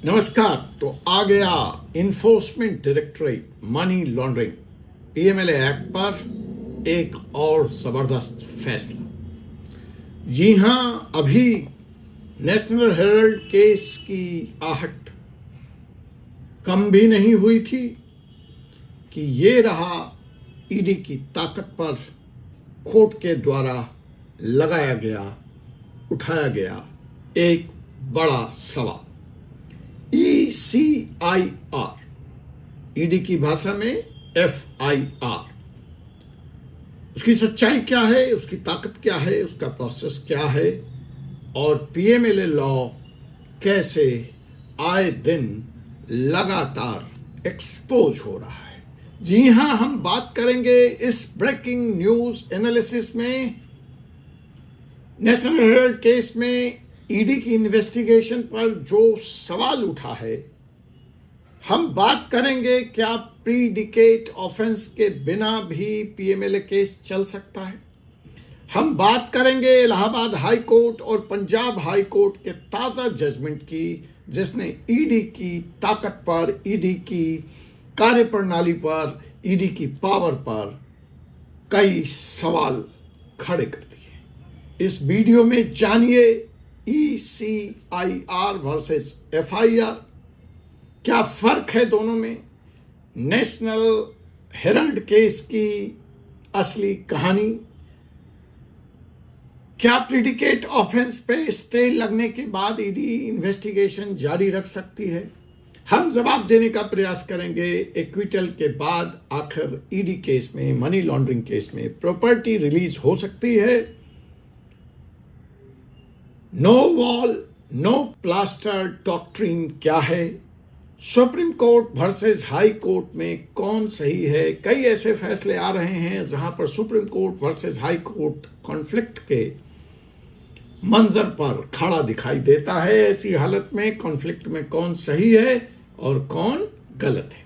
नमस्कार। तो आ गया enforcement directorate money laundering PMLA act पर एक और जबरदस्त फैसला। जी हां, अभी नेशनल हेराल्ड केस की आहट कम भी नहीं हुई थी कि ये रहा ईडी की ताकत पर कोर्ट के द्वारा लगाया गया, उठाया गया एक बड़ा सवाल। ECIR, ईडी की भाषा में FIR, उसकी सच्चाई क्या है, उसकी ताकत क्या है, उसका प्रोसेस क्या है और पीएमएलए लॉ कैसे आए दिन लगातार एक्सपोज हो रहा है। जी हां, हम बात करेंगे इस ब्रेकिंग न्यूज एनालिसिस में नेशनल हेराल्ड केस में ईडी की इन्वेस्टिगेशन पर जो सवाल उठा है। हम बात करेंगे क्या प्रीडिकेट ऑफेंस के बिना भी पीएमएलए केस चल सकता है। हम बात करेंगे इलाहाबाद हाई कोर्ट और पंजाब हाई कोर्ट के ताजा जजमेंट की, जिसने ईडी की ताकत पर, ईडी की कार्यप्रणाली पर, ईडी की पावर पर कई सवाल खड़े कर दिए। इस वीडियो में जानिए ECIR वर्सेस FIR, क्या फर्क है दोनों में, नेशनल हेराल्ड केस की असली कहानी, क्या प्रीडिकेट ऑफेंस पे स्टे लगने के बाद ईडी इन्वेस्टिगेशन जारी रख सकती है। हम जवाब देने का प्रयास करेंगे। एक्विटल के बाद आखिर ईडी केस में, मनी लॉन्ड्रिंग केस में प्रॉपर्टी रिलीज हो सकती है। No wall no plaster doctrine क्या है, Supreme Court versus High Court में कौन सही है। कई ऐसे फैसले आ रहे हैं जहां पर supreme Court versus High court conflict के मंजर पर खड़ा दिखाई देता है। ऐसी हालत में कॉन्फ्लिक्ट में कौन सही है और कौन गलत है,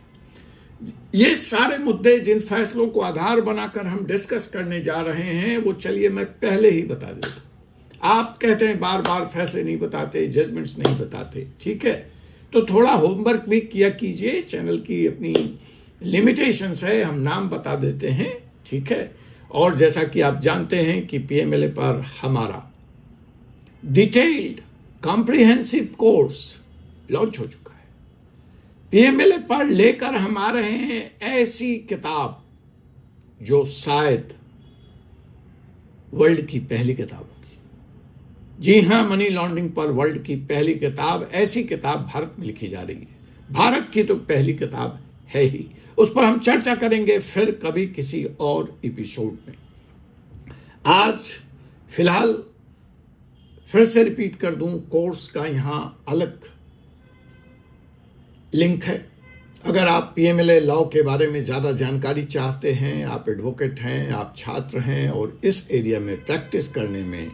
ये सारे मुद्दे जिन फैसलों को आधार बनाकर हम डिस्कस करने जा रहे हैं, वो चलिए मैं पहले ही बता देता। आप कहते हैं बार बार फैसले नहीं बताते, जजमेंट्स नहीं बताते, ठीक है, तो थोड़ा होमवर्क भी किया कीजिए। चैनल की अपनी लिमिटेशंस है, हम नाम बता देते हैं, ठीक है। और जैसा कि आप जानते हैं कि पीएमएलए पर हमारा डिटेल्ड कॉम्प्रिहेंसिव कोर्स लॉन्च हो चुका है। पीएमएलए पर लेकर हम आ रहे हैं ऐसी किताब जो शायद वर्ल्ड की पहली किताब होगी। जी हां, मनी लॉन्ड्रिंग पर वर्ल्ड की पहली किताब, ऐसी किताब भारत में लिखी जा रही है। भारत की तो पहली किताब है ही, उस पर हम चर्चा करेंगे फिर कभी किसी और एपिसोड में। आज फिलहाल फिर से रिपीट कर दूं, कोर्स का यहां अलग लिंक है। अगर आप पीएमएलए लॉ के बारे में ज़्यादा जानकारी चाहते हैं, आप एडवोकेट हैं, आप छात्र हैं और इस एरिया में प्रैक्टिस करने में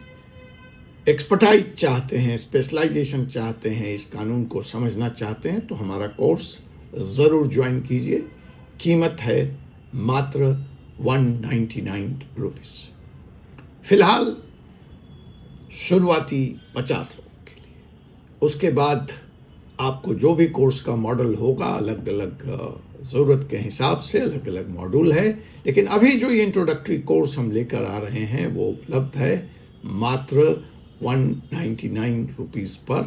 एक्सपर्टाइज चाहते हैं, स्पेशलाइजेशन चाहते हैं, इस कानून को समझना चाहते हैं, तो हमारा कोर्स ज़रूर ज्वाइन कीजिए। कीमत है मात्र 199 रुपीज़। फिलहाल शुरुआती 50 लोगों के लिए, उसके बाद आपको जो भी कोर्स का मॉडल होगा, अलग अलग ज़रूरत के हिसाब से अलग अलग मॉड्यूल है, लेकिन अभी जो ये इंट्रोडक्टरी कोर्स हम लेकर आ रहे हैं वो उपलब्ध है मात्र 199 रुपीज़ पर,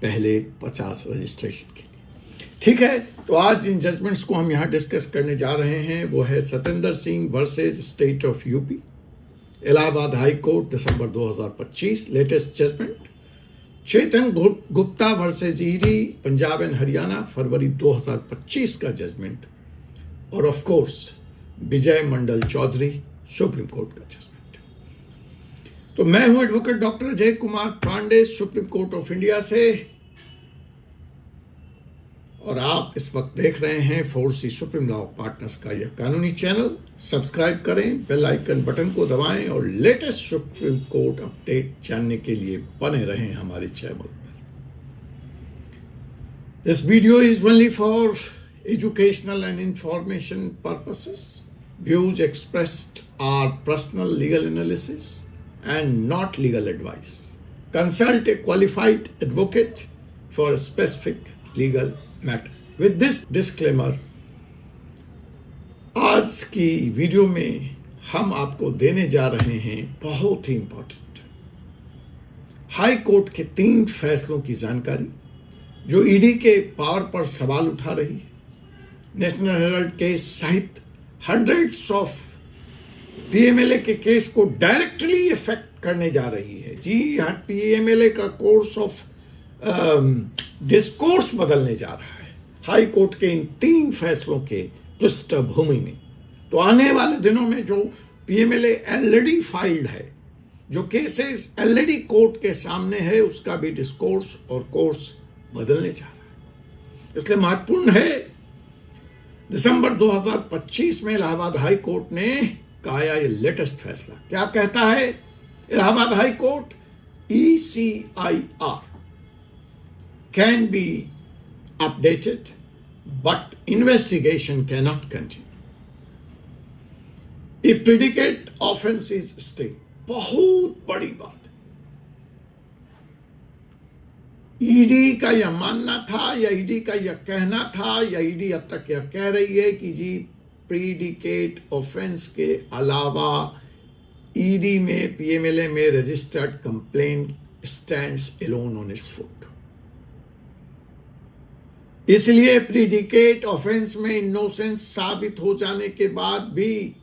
पहले 50 रजिस्ट्रेशन के लिए, ठीक है। तो आज जिन जजमेंट्स को हम यहाँ डिस्कस करने जा रहे हैं वो है Satendra Singh versus State of UP, Allahabad High Court, दिसंबर 2025 latest judgment. Chetan Gupta versus ED, Punjab and Haryana, फरवरी 2025 का जजमेंट। और of course Vijay Mandal Chaudhary, Supreme Court का जजमेंट। तो मैं हूं advocate doctor Ajay Kumar Pandey, Supreme Court of India से, और आप इस वक्त देख रहे हैं 4C सुप्रीम लॉ पार्टनर्स का यह कानूनी चैनल। सब्सक्राइब करें, बेल आइकन बटन को दबाएं और लेटेस्ट सुप्रीम कोर्ट अपडेट जानने के लिए बने रहें हमारे चैनल पर। This video is only for educational and information purposes. Views expressed are personal legal analysis and not legal advice. Consult a qualified advocate for specific legal matter. With this disclaimer, आज की video में हम आपको देने जा रहे हैं बहुत ही इंपॉर्टेंट हाई कोर्ट के 3 फैसलों की जानकारी जो ईडी के पावर पर सवाल उठा रही है। नेशनल हेराल्ड केस सहित हंड्रेड्स ऑफ पीएमएलए के केस को डायरेक्टली इफेक्ट करने जा रही है। जी हाँ, पीएमएलए का कोर्स ऑफ डिस्कोर्स बदलने जा रहा है हाई कोर्ट के इन 3 फैसलों के पृष्ठभूमि में। तो आने वाले दिनों में जो पीएमएलए ऑलरेडी फाइल्ड है, जो केसेस ऑलरेडी कोर्ट के सामने है, उसका भी डिस्कोर्स और कोर्स बदलने जा रहा है। इसलिए महत्वपूर्ण है, दिसंबर 2025 में इलाहाबाद हाई कोर्ट ने कहा ये लेटेस्ट फैसला क्या कहता है। Allahabad High court ECIR can be updated but investigation can not continue if predicate offence is stay. बहुत बड़ी बात। ईडी का यह मानना था या ईडी का यह कहना था या ईडी अब तक यह कह रही है कि जी प्रीडिकेट ऑफेंस के अलावा ईडी में पीएमएलए में registered complaint stands alone on it's foot. इसलिए प्रीडिकेट ऑफेंस में इनोसेंस साबित हो जाने के बाद भी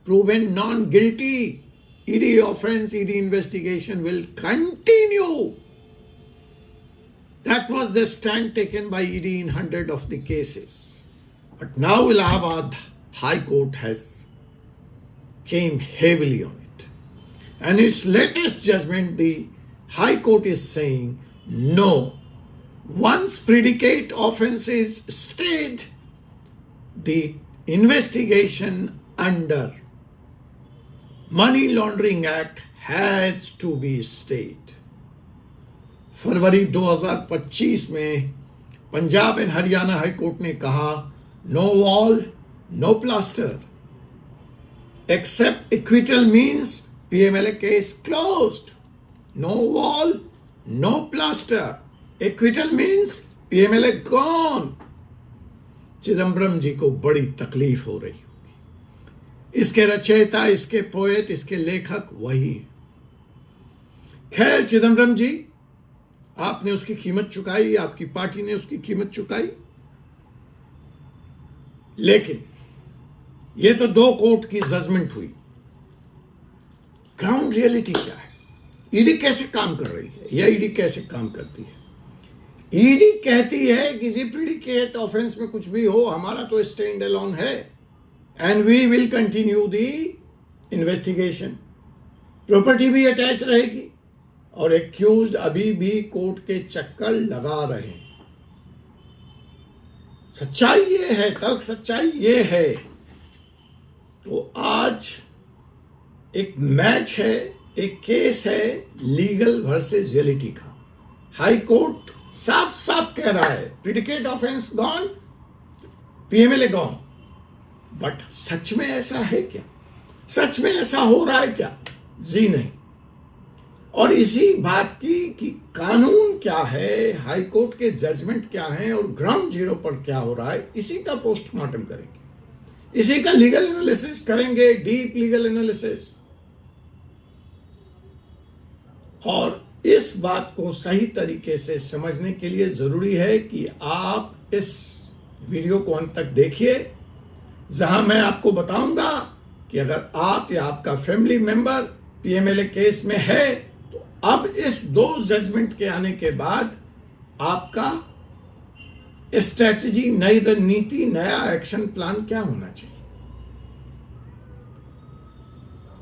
proven non guilty, ED offence, ED investigation will continue. That was the stand taken by ED in 100 of the cases. But now Allahabad High Court has came heavily on it. And its latest judgment, the High Court is saying, no, once predicate offense is stayed, the investigation under Money Laundering Act has to be stayed. फरवरी 2025 में Punjab and Haryana High Court ने कहा no wall no plaster, except acquittal means PMLA case closed. No wall no plaster, acquittal means PMLA gone. Chidambaram ji को बड़ी तकलीफ हो रही होगी। इसके रचयिता, इसके पोएट, इसके लेखक वही। खैर, चिदम्बरम जी, आपने उसकी कीमत चुकाई, आपकी पार्टी ने उसकी कीमत चुकाई। लेकिन यह तो 2 कोर्ट की जजमेंट हुई। ग्राउंड रियलिटी क्या है? ईडी कैसे काम कर रही है या ईडी कैसे काम करती है? ईडी कहती है कि जी प्रीडिकेट ऑफेंस में कुछ भी हो, हमारा तो स्टैंड अलोन है and we will continue the investigation. Property भी अटैच रहेगी और एक्यूज्ड अभी भी कोर्ट के चक्कर लगा रहे हैं। सच्चाई ये है, तर्क सच्चाई ये है। तो आज एक मैच है, एक केस है लीगल वर्सेस रियलिटी का। हाई कोर्ट साफ साफ कह रहा है predicate offence gone, PMLA gone. But सच में ऐसा है क्या? सच में ऐसा हो रहा है क्या? जी नहीं। और इसी बात की कि कानून क्या है, हाई कोर्ट के जजमेंट क्या है और ग्राउंड जीरो पर क्या हो रहा है, इसी का पोस्टमार्टम करेंगे, इसी का लीगल एनालिसिस करेंगे, डीप लीगल एनालिसिस। और इस बात को सही तरीके से समझने के लिए जरूरी है कि आप इस वीडियो को अंत तक देखिए, जहां मैं आपको बताऊंगा कि अगर आप या आपका फैमिली मेंबर पीएमएलए केस में है, अब इस 2 जजमेंट के आने के बाद आपका स्ट्रेटजी, नई रणनीति, नया एक्शन प्लान क्या होना चाहिए।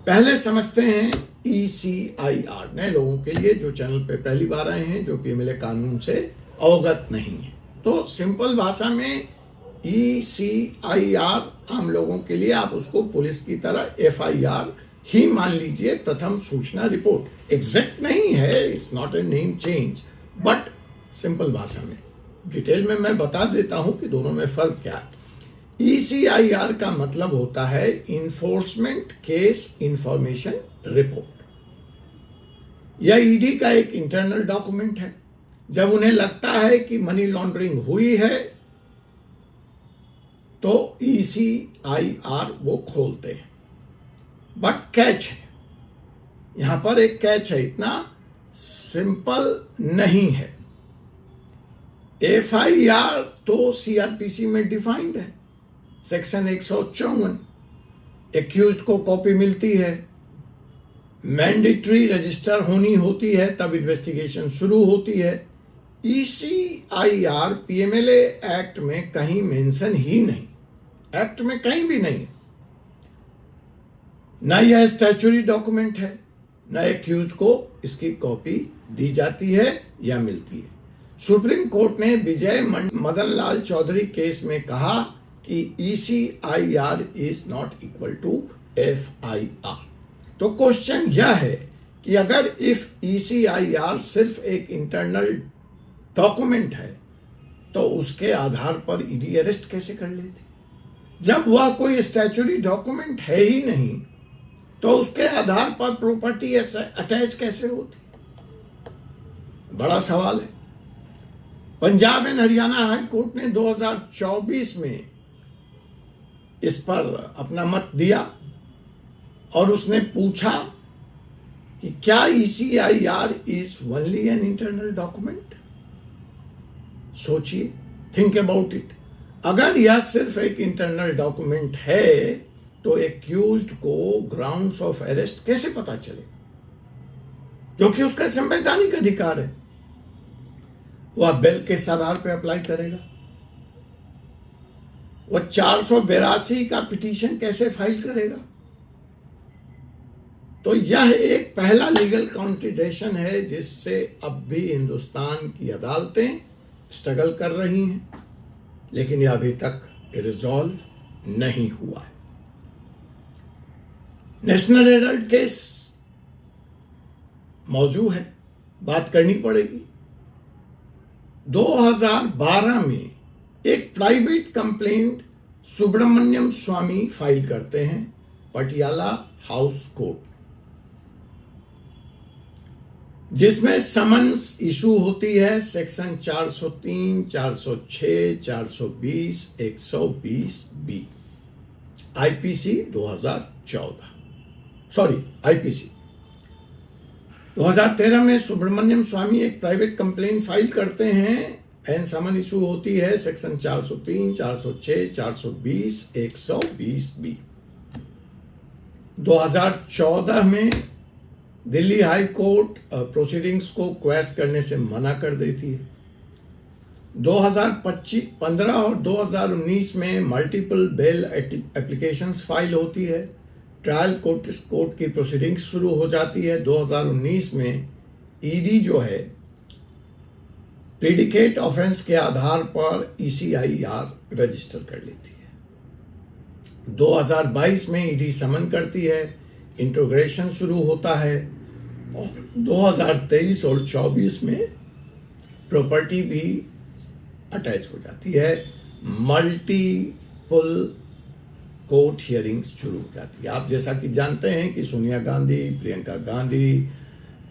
पहले समझते हैं ECIR, नए लोगों के लिए जो चैनल पे पहली बार आए हैं, जो पीएमएलए कानून से अवगत नहीं है। तो सिंपल भाषा में ECIR आम लोगों के लिए आप उसको पुलिस की तरह FIR ही मान लीजिए, प्रथम सूचना रिपोर्ट। एग्जैक्ट नहीं है, it's not a name change, but simple भाषा में डिटेल में मैं बता देता हूं कि दोनों में फर्क क्या है। ECIR का मतलब होता है इन्फोर्समेंट केस इंफॉर्मेशन रिपोर्ट। यह ईडी का एक इंटरनल डॉक्यूमेंट है जब उन्हें लगता है कि मनी लॉन्ड्रिंग हुई है तो ECIR वो खोलते हैं। बट कैच है, यहां पर एक कैच है, इतना सिंपल नहीं है। FIR तो CRPC में डिफाइंड है, सेक्शन 154। एक्यूज्ड को कॉपी मिलती है, मैंडेटरी रजिस्टर होनी होती है, तब इन्वेस्टिगेशन शुरू होती है। ECIR PMLA एक्ट में कहीं मेंशन ही नहीं, एक्ट में कहीं भी नहीं। ना यह स्टैच्यूटरी डॉक्यूमेंट है, ना एक्यूज्ड को इसकी कॉपी दी जाती है या मिलती है। सुप्रीम कोर्ट ने विजय मदन लाल चौधरी केस में कहा कि ECIR is not equal to FIR। तो क्वेश्चन यह है कि अगर इफ ECIR सिर्फ एक इंटरनल डॉक्यूमेंट है तो उसके आधार पर ईडी अरेस्ट कैसे कर लेती? जब वह कोई स्टैच्यूटरी डॉक्यूमेंट है ही नहीं तो उसके आधार पर प्रॉपर्टी अटैच कैसे होती? बड़ा सवाल है। Punjab and Haryana High Court ने 2024 में इस पर अपना मत दिया और उसने पूछा कि क्या ECIR is only an internal document? सोचिए, थिंक अबाउट इट। अगर यह सिर्फ एक इंटरनल डॉक्यूमेंट है तो एक्यूज्ड को ग्राउंड्स ऑफ अरेस्ट कैसे पता चले, जो कि उसका संवैधानिक अधिकार है? वह बेल के आधार पर अप्लाई करेगा? वह 482 का पिटीशन कैसे फाइल करेगा? तो यह एक पहला लीगल कॉन्ट्रडिक्शन है जिससे अब भी हिंदुस्तान की अदालतें स्ट्रगल कर रही हैं, लेकिन यह अभी तक रिजॉल्व नहीं हुआ है। नेशनल हेराल्ड केस मौजूद है, बात करनी पड़ेगी। 2012 में एक प्राइवेट कंप्लेंट सुब्रमण्यम स्वामी फाइल करते हैं पटियाला हाउस कोर्ट, जिसमें समन्स इशू होती है section 403, 406, 420, 120B IPC 2014, sorry IPC 2013 में सुब्रमण्यम स्वामी एक प्राइवेट कंप्लेंट फाइल करते हैं एंड समन इशू होती है सेक्शन 403, 406, 420, 120B। 2014 में दिल्ली हाई कोर्ट प्रोसीडिंग्स को क्वैश करने से मना कर देती है। 2015 और 2019 में मल्टीपल बेल एप्लीकेशंस फाइल होती है, ट्रायल कोर्ट की प्रोसीडिंग्स शुरू हो जाती है। 2019 में ईडी जो है प्रेडिकेट ऑफेंस के आधार पर ECIR रजिस्टर कर लेती है। 2022 में ईडी समन करती है, इंट्रोग्रेशन शुरू होता है और 2023 और 24 में प्रॉपर्टी भी अटैच हो जाती है। मल्टीपल कोर्ट हियरिंग्स शुरू हो जाती है। आप जैसा कि जानते हैं कि सोनिया गांधी, प्रियंका गांधी,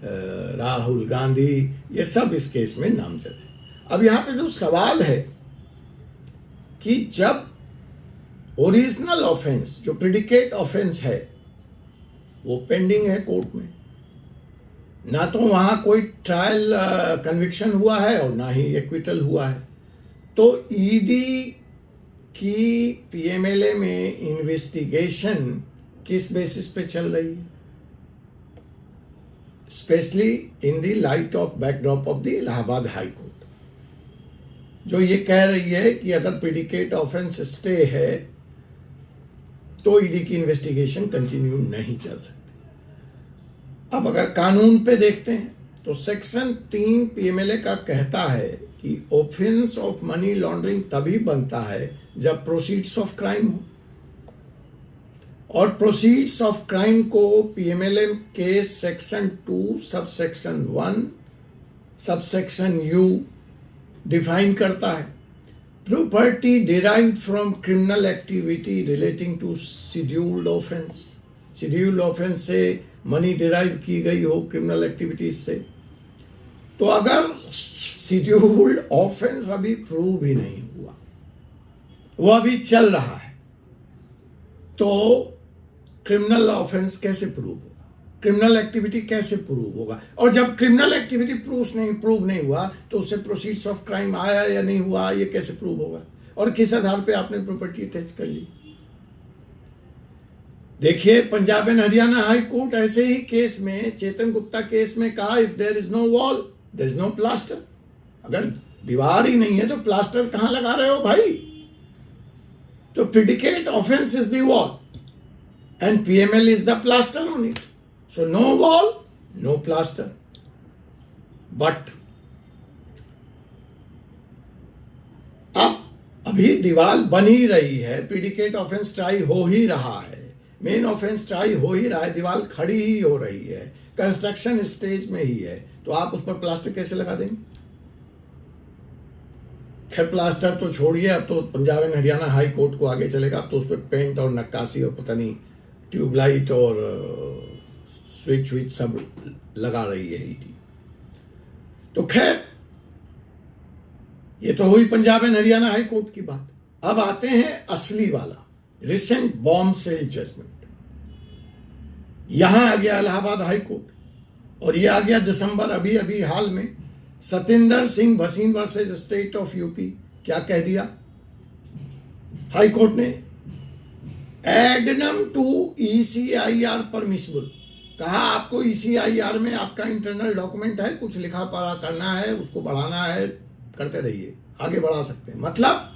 राहुल गांधी, ये सब इस केस में नामजद है। अब यहाँ पे जो सवाल है कि जब ओरिजिनल ऑफेंस जो प्रेडिकेट ऑफेंस है वो पेंडिंग है कोर्ट में, ना तो वहां कोई ट्रायल कन्विक्शन हुआ है और ना ही एक्विटल हुआ है, तो ईडी की PMLA में इन्वेस्टिगेशन किस बेसिस पे चल रही है? Specially in the light of backdrop of the Allahabad High court, जो ये कह रही है कि अगर प्रेडिकेट ऑफेंस स्टे है तो ईडी की इन्वेस्टिगेशन कंटिन्यू नहीं चल सकती। अब अगर कानून पे देखते हैं तो सेक्शन 3 PMLA का कहता है कि ऑफेंस ऑफ मनी लॉन्ड्रिंग तभी बनता है जब प्रोसीड्स ऑफ क्राइम हो, और प्रोसीड्स ऑफ क्राइम को PMLA के section 2 subsection 1 subsection U define करता है। Property derived from criminal activity relating to scheduled offence, scheduled offence से मनी डिराइव की गई हो क्रिमिनल एक्टिविटीज से, तो अगर शेड्यूल्ड ऑफेंस अभी प्रूव ही नहीं हुआ, वो अभी चल रहा है, तो क्रिमिनल ऑफेंस कैसे प्रूव होगा? क्रिमिनल एक्टिविटी कैसे प्रूव होगा? और जब क्रिमिनल एक्टिविटी प्रूव नहीं हुआ तो उससे प्रोसीड्स ऑफ क्राइम आया या नहीं हुआ, ये कैसे प्रूव होगा? और किस आधार पे आपने प्रॉपर्टी अटैच कर ली? देखिए, Punjab and Haryana High Court ऐसे ही केस में, चेतन गुप्ता केस में कहा, if there is no wall there is no plaster. अगर दीवार ही नहीं है तो प्लास्टर कहां लगा रहे हो भाई? तो predicate offence is the wall and PML is the plaster on it. So no wall, no plaster. But अब अभी दीवार बन ही रही है, प्रिडिकेट ऑफेंस ट्राई हो ही रहा है, मेन ऑफेंस ट्राई हो ही रहा है, दीवार खड़ी ही हो रही है, कंस्ट्रक्शन स्टेज में ही है, तो आप उस पर प्लास्टर कैसे लगा देंगे? खैर, प्लास्टर तो छोड़िए, अब तो Punjab and Haryana High court को आगे चलेगा, अब तो उस पर पेंट और नक्काशी और पता नहीं ट्यूबलाइट और स्विच सब लगा रही है ईडी। तो खैर, ये तो हुई Punjab and Haryana High Court की बात। अब आते हैं असली वाला, रिसेंट बॉम्ब सेल जजमेंट। यहां आ गया इलाहाबाद हाई कोर्ट, और ये आ गया दिसंबर अभी हाल में, Satendra Singh Bhasin versus State of UP. क्या कह दिया हाई कोर्ट ने? Adhanom to ECIR permissible. कहा आपको ईसीआईआर में आपका इंटरनल डॉक्यूमेंट है, कुछ लिखा पढ़ा करना है, उसको बढ़ाना है, करते रहिए, आगे बढ़ा सकते हैं। मतलब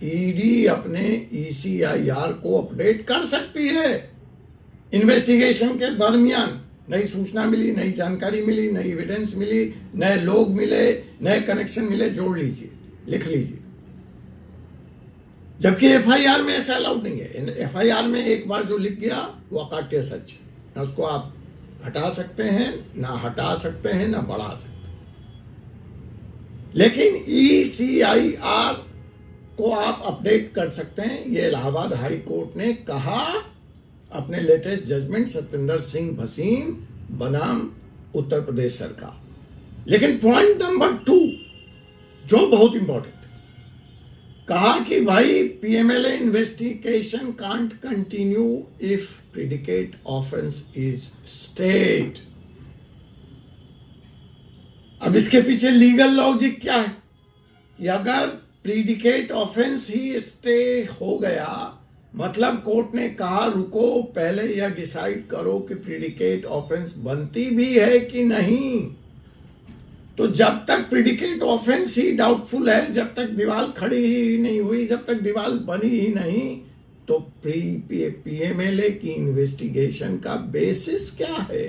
ईडी अपने ईसीआईआर को अपडेट कर सकती है इन्वेस्टिगेशन के दरमियान। नई सूचना मिली, नई जानकारी मिली, नई एविडेंस मिली, नए लोग मिले, नए कनेक्शन मिले, जोड़ लीजिए, लिख लीजिए। जबकि एफआईआर में ऐसा अलाउड नहीं है। एफआईआर में एक बार जो लिख गया वो अकाट्य सच है, ना उसको आप हटा सकते हैं, ना हटा सकते हैं, ना बढ़ा सकते हैं। लेकिन ईसीआईआर को आप अपडेट कर सकते हैं, ये इलाहाबाद हाई कोर्ट ने कहा अपने लेटेस्ट जजमेंट सतेंद्र सिंह भसीन बनाम उत्तर प्रदेश सरकार। लेकिन पॉइंट नंबर 2 जो बहुत इंपॉर्टेंट, कहा कि भाई PMLA investigation can't continue if predicate offence is stayed. अब इसके पीछे लीगल लॉजिक क्या है कि अगर प्रीडिकेट ऑफेंस ही स्टे हो गया, मतलब कोर्ट ने कहा रुको, पहले यह डिसाइड करो कि प्रीडिकेट ऑफेंस बनती भी है कि नहीं। तो जब तक प्रीडिकेट ऑफेंस ही डाउटफुल है, जब तक दीवार खड़ी ही नहीं हुई, जब तक दीवार बनी ही नहीं, तो पीएमएलए की इन्वेस्टिगेशन का बेसिस क्या है?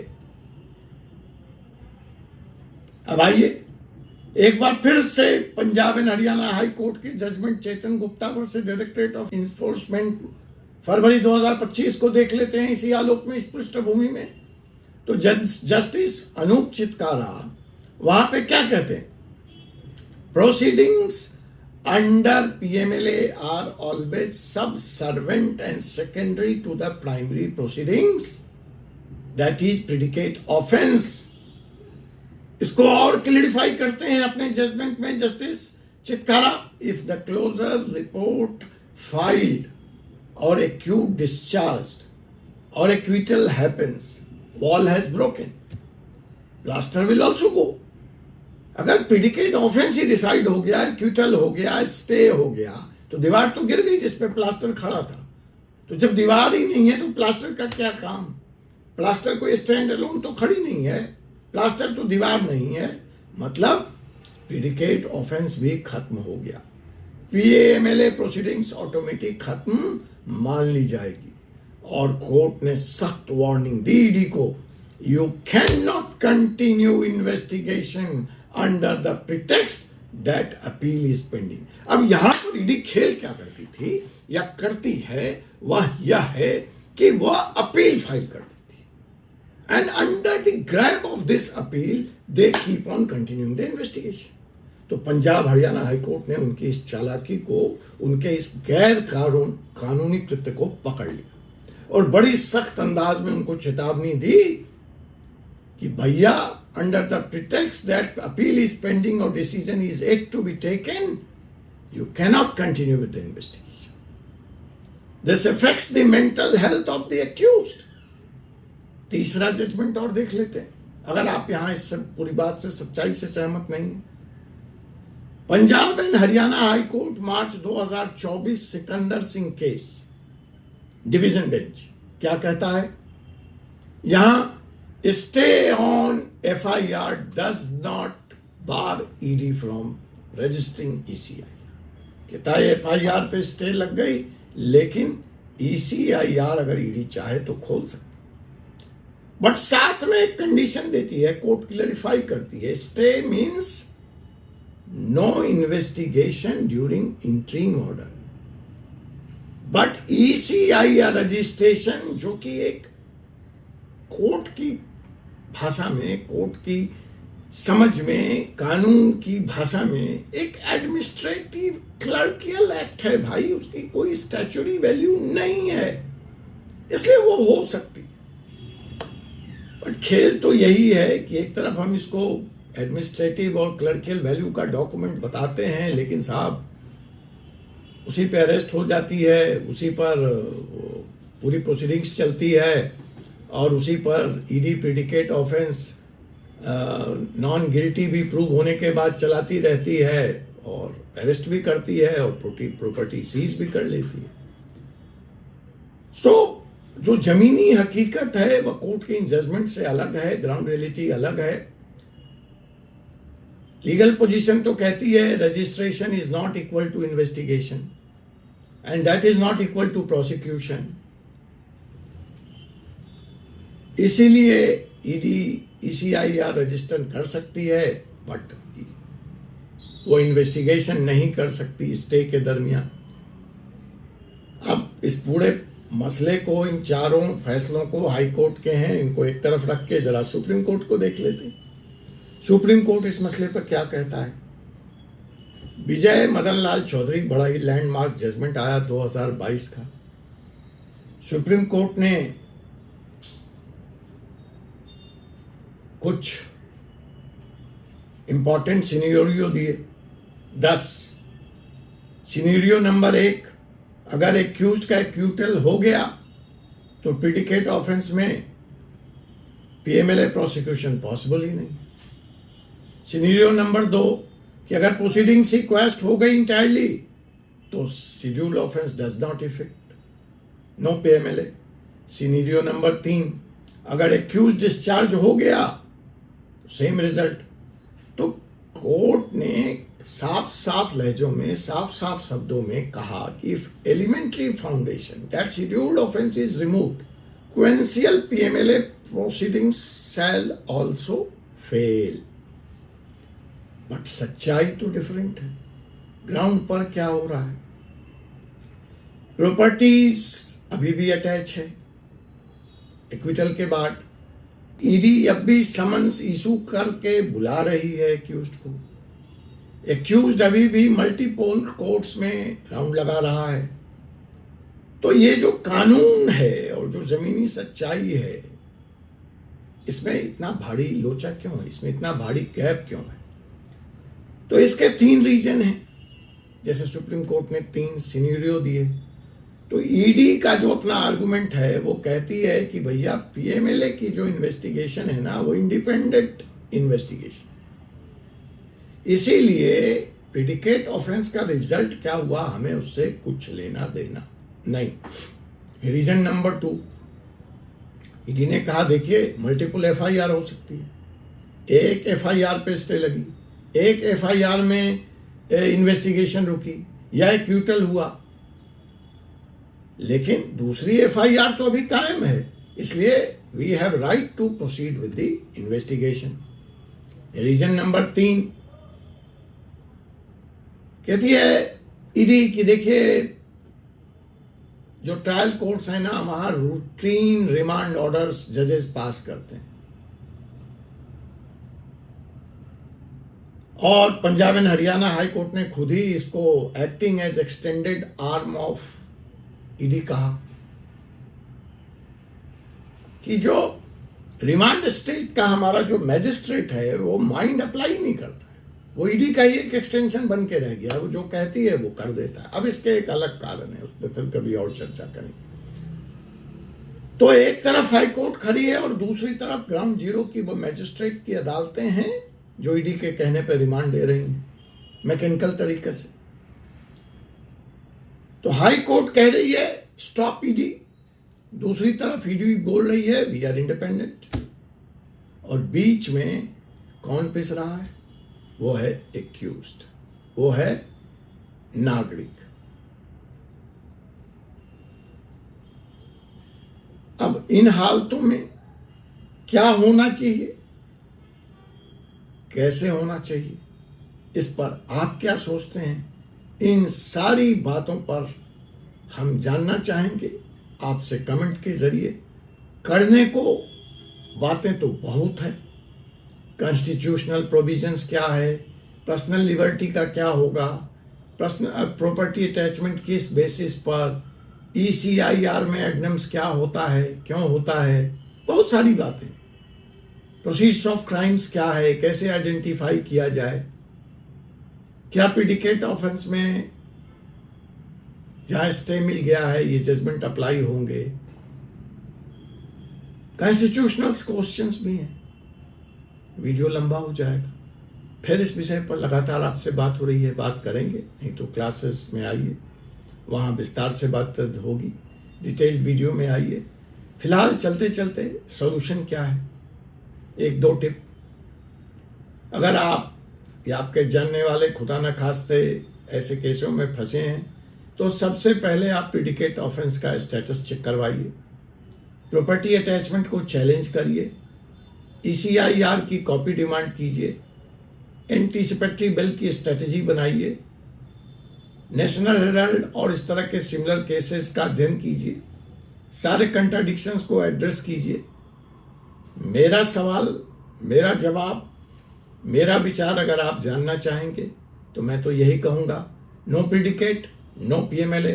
अब आइए एक बार फिर से Punjab and Haryana High Court की judgment Chetan Gupta versus Directorate of Enforcement फरवरी 2025 को देख लेते हैं इसी आलोक में, इस पृष्ठभूमि में। तो जस्टिस अनूप चितकारा वहां पे क्या कहते हैं? Proceedings under PMLA are always subservient and secondary to the primary proceedings, that is predicate offence. इसको और क्लियरिफाई करते हैं अपने जजमेंट में justice Chitkara. If the closure report filed or accused discharged or acquittal happens, wall has broken, plaster will also go. अगर predicate offence ही decide हो गया, acquittal हो गया, स्टे हो गया, तो दीवार तो गिर गई जिस पे प्लास्टर खड़ा था। तो जब दीवार ही नहीं है तो प्लास्टर का क्या काम? प्लास्टर कोई स्टैंड अलोन तो खड़ी नहीं है, प्लास्टर तो दीवार नहीं है, मतलब प्रिडिकेट ऑफेंस भी खत्म हो गया, पीएमएलए प्रोसीडिंग्स ऑटोमेटिक खत्म मान ली जाएगी। और कोर्ट ने सख्त वार्निंग दी ईडी को, you can not continue investigation under the pretext that appeal is pending. अब यहां पर ईडी खेल क्या करती थी या करती है, वह यह है कि वह अपील फाइल करती थी, and under the grab of this appeal they keep on continuing the investigation. तो पंजाब हरियाणा हाईकोर्ट ने उनकी इस चालाकी को, उनके इस गैर कानूनी कृत्य को पकड़ लिया और बड़ी सख्त अंदाज में उनको चेतावनी दी कि भैया under the pretext that appeal is pending or decision is yet to be taken, you cannot continue with the investigation. This affects the mental health of the accused. तीसरा जजमेंट और देख लेते हैं, अगर आप यहां इस सब पूरी बात से सच्चाई से सहमत नहीं है। Punjab and Haryana High court March 2024 Sikandar Singh case division bench क्या कहता है? यहां stay on FIR does not bar ED from registering ECIR. कहता है एफआईआर पे स्टे लग गई, लेकिन ईसीआईआर अगर ईडी चाहे तो खोल सकती, बट साथ में एक कंडीशन देती है, कोर्ट क्लैरिफाई करती है, stay means no investigation during interim order. But ECIR registration, जो कि एक कोर्ट की भाषा में, कोर्ट की समझ में, कानून की भाषा में एक एडमिनिस्ट्रेटिव क्लर्कियल एक्ट है भाई, उसकी कोई स्टैच्यूटरी वैल्यू नहीं है, इसलिए वो हो सकती। बट खेल तो यही है कि एक तरफ हम इसको एडमिनिस्ट्रेटिव और क्लर्कियल वैल्यू का डॉक्यूमेंट बताते हैं, लेकिन साहब उसी पे अरेस्ट हो जाती है, उसी पर पूरी प्रोसीडिंग्स चलती है और उसी पर ED predicate offence non guilty भी प्रूव होने के बाद चलाती रहती है और अरेस्ट भी करती है और प्रॉपर्टी सीज भी कर लेती है। सो जो जमीनी हकीकत है वह कोर्ट के इन जजमेंट से अलग है, ग्राउंड रियलिटी अलग है। लीगल पोजीशन तो कहती है registration is not equal to investigation and that is not equal to prosecution. इसीलिए ईडी ईसीआईआर रजिस्टर कर सकती है, बट वो इन्वेस्टिगेशन नहीं कर सकती स्टे के दरमियान। अब इस पूरे मसले को, इन चारों फैसलों को, हाई कोर्ट के हैं, इनको एक तरफ रख के जरा सुप्रीम कोर्ट को देख लेते हैं। सुप्रीम कोर्ट इस मसले पर क्या कहता है? विजय मदन लाल चौधरी, बड़ा ही लैंडमार्क जजमेंट आया 2022 का। सुप्रीम कोर्ट ने कुछ इंपॉर्टेंट सिनेरियो दिए, 10। सिनेरियो नंबर 1, अगर एक्यूज्ड का एक्यूटल हो गया तो प्रेडिकेट ऑफेंस में पीएमएलए प्रोसिक्यूशन पॉसिबल ही नहीं। सिनेरियो नंबर 2 कि अगर प्रोसीडिंग सीक्वेस्ट हो गई इंटायरली तो schedule offence does not affect, no PMLA. Scenario number 3, अगर एक्यूज डिस्चार्ज हो गया सेम रिजल्ट। तो कोर्ट ने साफ साफ लहजों में, साफ साफ शब्दों में कहा कि if elementary foundation that scheduled offence is removed, consequential PMLA proceedings shall also fail. But सच्चाई तो डिफरेंट है। ग्राउंड पर क्या हो रहा है? प्रॉपर्टीज अभी भी अटैच है एक्विटल के बाद। ईडी अब भी समन्स इशू करके बुला रही है एक्यूज्ड को। एक्यूज्ड अभी भी मल्टीपल कोर्ट्स में राउंड लगा रहा है। तो ये जो कानून है और जो जमीनी सच्चाई है, इसमें इतना भारी लोचा क्यों है? इसमें इतना भारी गैप क्यों है? तो इसके 3 रीजन हैं। जैसे सुप्रीम कोर्ट ने 3 सिनेरियो दिए, तो ईडी का जो अपना आर्गुमेंट है वो कहती है कि भैया पीएमएलए की जो इन्वेस्टिगेशन है ना, वो इंडिपेंडेंट इन्वेस्टिगेशन, इसीलिए प्रेडिकेट ऑफेंस का रिजल्ट क्या हुआ हमें उससे कुछ लेना देना नहीं। रीजन नंबर 2, ईडी ने कहा देखिए मल्टीपल एफआईआर हो सकती है। एक एफआईआर पे स्टे लगी, एक एफआईआर में इन्वेस्टिगेशन रुकी या एक्यूटल हुआ, लेकिन दूसरी एफआईआर तो अभी कायम है, इसलिए we have right to proceed with the investigation. Reason number 3 कहती है ईडी कि देखिए जो ट्रायल कोर्ट्स है ना, वहां रूटीन रिमांड ऑर्डर्स जजेस पास करते हैं, और Punjab and Haryana High Court ने खुद ही इसको acting as extended arm of ED कहा कि जो रिमांड स्टेट का हमारा जो मैजिस्ट्रेट है वो माइंड अप्लाई नहीं करता है, वो ईडी का ही एक एक्सटेंशन बन के रह गया, वो जो कहती है वो कर देता है। अब इसके एक अलग कारण है, उस पर फिर कभी और चर्चा करेंगे। तो एक तरफ हाई कोर्ट खड़ी है और दूसरी तरफ ग्राउंड जीरो की वो मैजिस्ट्रेट की अदालतें हैं जो ईडी के कहने पर रिमांड दे रही हैं मैकेनिकल तरीके से। तो हाई कोर्ट कह रही है स्टॉप ईडी, दूसरी तरफ ईडी बोल रही है वी आर इंडिपेंडेंट, और बीच में कौन पिस रहा है? वो है एक्यूज्ड, वो है नागरिक। अब इन हालतों में क्या होना चाहिए, कैसे होना चाहिए, इस पर आप क्या सोचते हैं? इन सारी बातों पर हम जानना चाहेंगे आपसे कमेंट के जरिए। करने को बातें तो बहुत है, कॉन्स्टिट्यूशनल प्रोविजंस क्या है, पर्सनल लिबर्टी का क्या होगा, पर्सनल प्रॉपर्टी अटैचमेंट किस बेसिस पर, ECIR में एडनम्स क्या होता है, क्यों होता है, बहुत सारी बातें। प्रोसीड्स ऑफ क्राइम्स क्या है, कैसे आइडेंटिफाई किया जाए, क्या प्रिडिकेट ऑफेंस में जहां स्टे मिल गया है ये जजमेंट अप्लाई होंगे, कॉन्स्टिट्यूशनल क्वेश्चंस भी हैं। वीडियो लंबा हो जाएगा, फिर इस विषय पर लगातार आपसे बात हो रही है, बात करेंगे, नहीं तो क्लासेस में आइए, वहाँ विस्तार से बात होगी, डिटेल्ड वीडियो में आइए। फिलहाल चलते चलते सॉल्यूशन क्या है, एक दो टिप। अगर आप या आपके जानने वाले खुदा न खास्ते ऐसे केसों में फंसे हैं तो सबसे पहले आप प्रिडिकेट ऑफेंस का स्टेटस चेक करवाइए, प्रॉपर्टी अटैचमेंट को चैलेंज करिए, ECIR की कॉपी डिमांड कीजिए, एंटीसिपेटरी बिल की स्ट्रेटजी बनाइए, नेशनल हेराल्ड और इस तरह के सिमिलर केसेस का अध्ययन कीजिए, सारे कंट्राडिक्शंस को एड्रेस कीजिए। मेरा सवाल, मेरा जवाब, मेरा विचार अगर आप जानना चाहेंगे तो मैं तो यही कहूँगा, नो प्रिडिकेट, नो PMLA,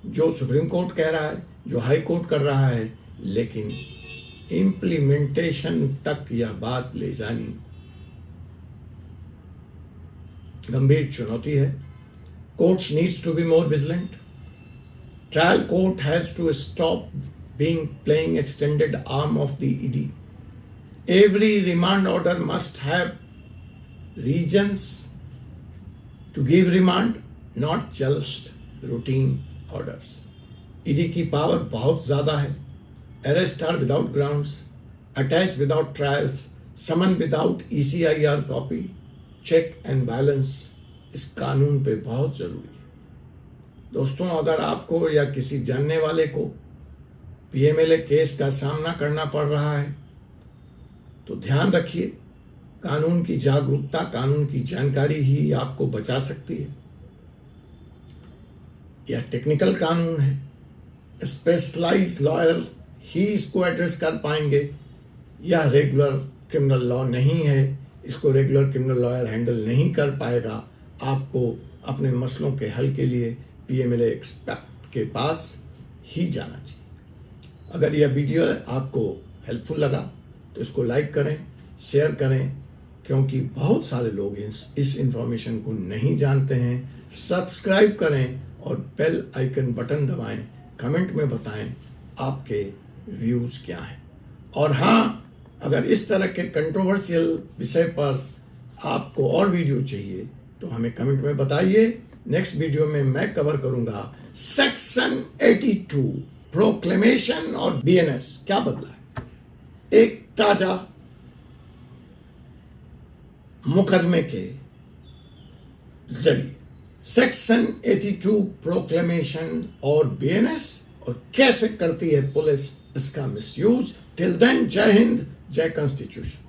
जो सुप्रीम कोर्ट कह रहा है, जो हाई कोर्ट कर रहा है, लेकिन इम्प्लीमेंटेशन तक यह बात ले जानी गंभीर चुनौती है। Courts needs to be more vigilant, trial court has to stop being playing extended arm of the ED. Every remand order must have reasons to give remand, not just routine orders. ED की power बहुत ज़्यादा है। Arrest are without grounds, attach without trials, summon without ECIR copy, check and balance इस कानून पे बहुत ज़रूरी है। दोस्तों, अगर आपको या किसी जानने वाले को PMLA केस का सामना करना पड़ रहा है तो ध्यान रखिए, कानून की जागरूकता, कानून की जानकारी ही आपको बचा सकती है। यह टेक्निकल कानून है, स्पेशलाइज्ड लॉयर ही इसको एड्रेस कर पाएंगे। यह रेगुलर क्रिमिनल लॉ नहीं है, इसको रेगुलर क्रिमिनल लॉयर हैंडल नहीं कर पाएगा। आपको अपने मसलों के हल के लिए PMLA एक्सपर्ट के पास ही जाना चाहिए। अगर यह वीडियो आपको हेल्पफुल लगा तो इसको लाइक करें, शेयर करें, क्योंकि बहुत सारे लोग इस इंफॉर्मेशन को नहीं जानते हैं। सब्सक्राइब करें और बेल आइकन बटन दबाएं, कमेंट में बताएं आपके व्यूज़ क्या हैं। और हाँ, अगर इस तरह के कंट्रोवर्शियल विषय पर आपको और वीडियो चाहिए तो हमें कमेंट में बताइए। नेक्स्ट वीडियो में मैं कवर करूंगा सेक्शन 82 प्रोक्लेमेशन और BNS क्या बदला है, एक ताजा मुकदमे के जरिए। सेक्शन 82 प्रोक्लेमेशन और BNS और कैसे करती है पुलिस इसका मिसयूज। टिल देन, जय हिंद, जय कॉन्स्टिट्यूशन।